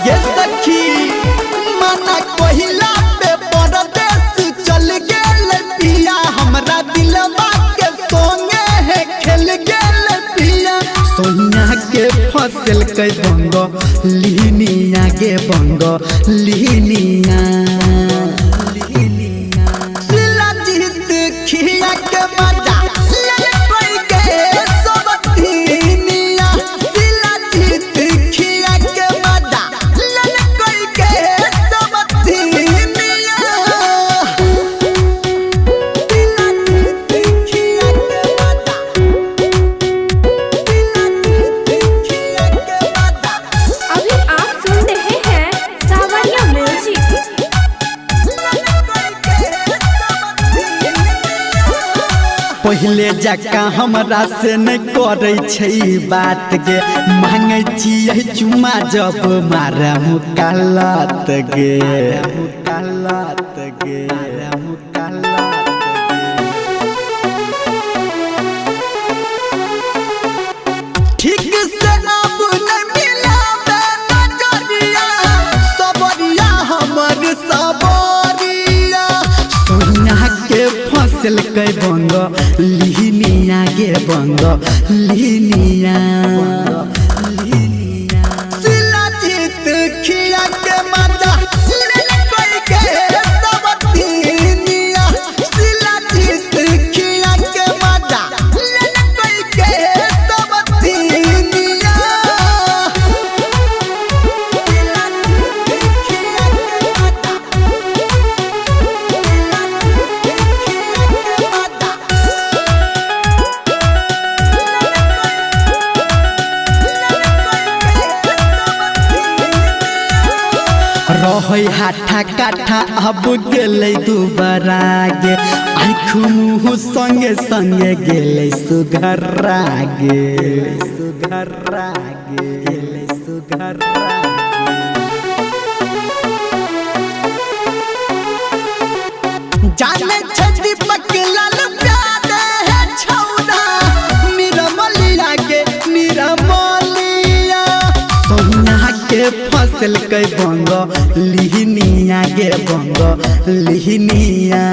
गे सखी मना कोहिला पे परदेस चल गेल पिया हमरा दिलवा के सोंगे है खेल गेल पिया सोनिया के फसल के बंग लीनिया गे बंग लीनिया सिला जीत खिया के मजा ले कोई के सब तीनिया सिला जीत खिया के मजा ले कोई के सब तीनिया सिला जीत खिया के मजा सिला जीत खिया के मजा। अभी आप सुन रहे हैं सावरिया म्यूजिक। पहले जका हमरा से नहीं करे छै बात गे मांगे छियै चुमा जब मारे मुकालत गे मुकालत गे मुकालत ठीक से अब नहीं मिला नजरिया सबरिया हमर सबरिया सोनिया के फसल के बंग लीनिया गे बंग लीनिया सिला जीत खिया के मजा ले कोई के सब तीनिया सिला जीत खिया के मजा ले कोई के सब तीनिया सिला जीत खिया के मजा रहे हाथा काठा अब गेले दुबारा गे आँख मुँह संगे संगे गेले सुघरा गे सुघरा गे गेले सुघरा जाने छदी पकलाल प्यादे है छौदा मेरा मलिया गे मेरा मलिया सोनिया के फसल के बंग लीनिया गे बंग लीनिया।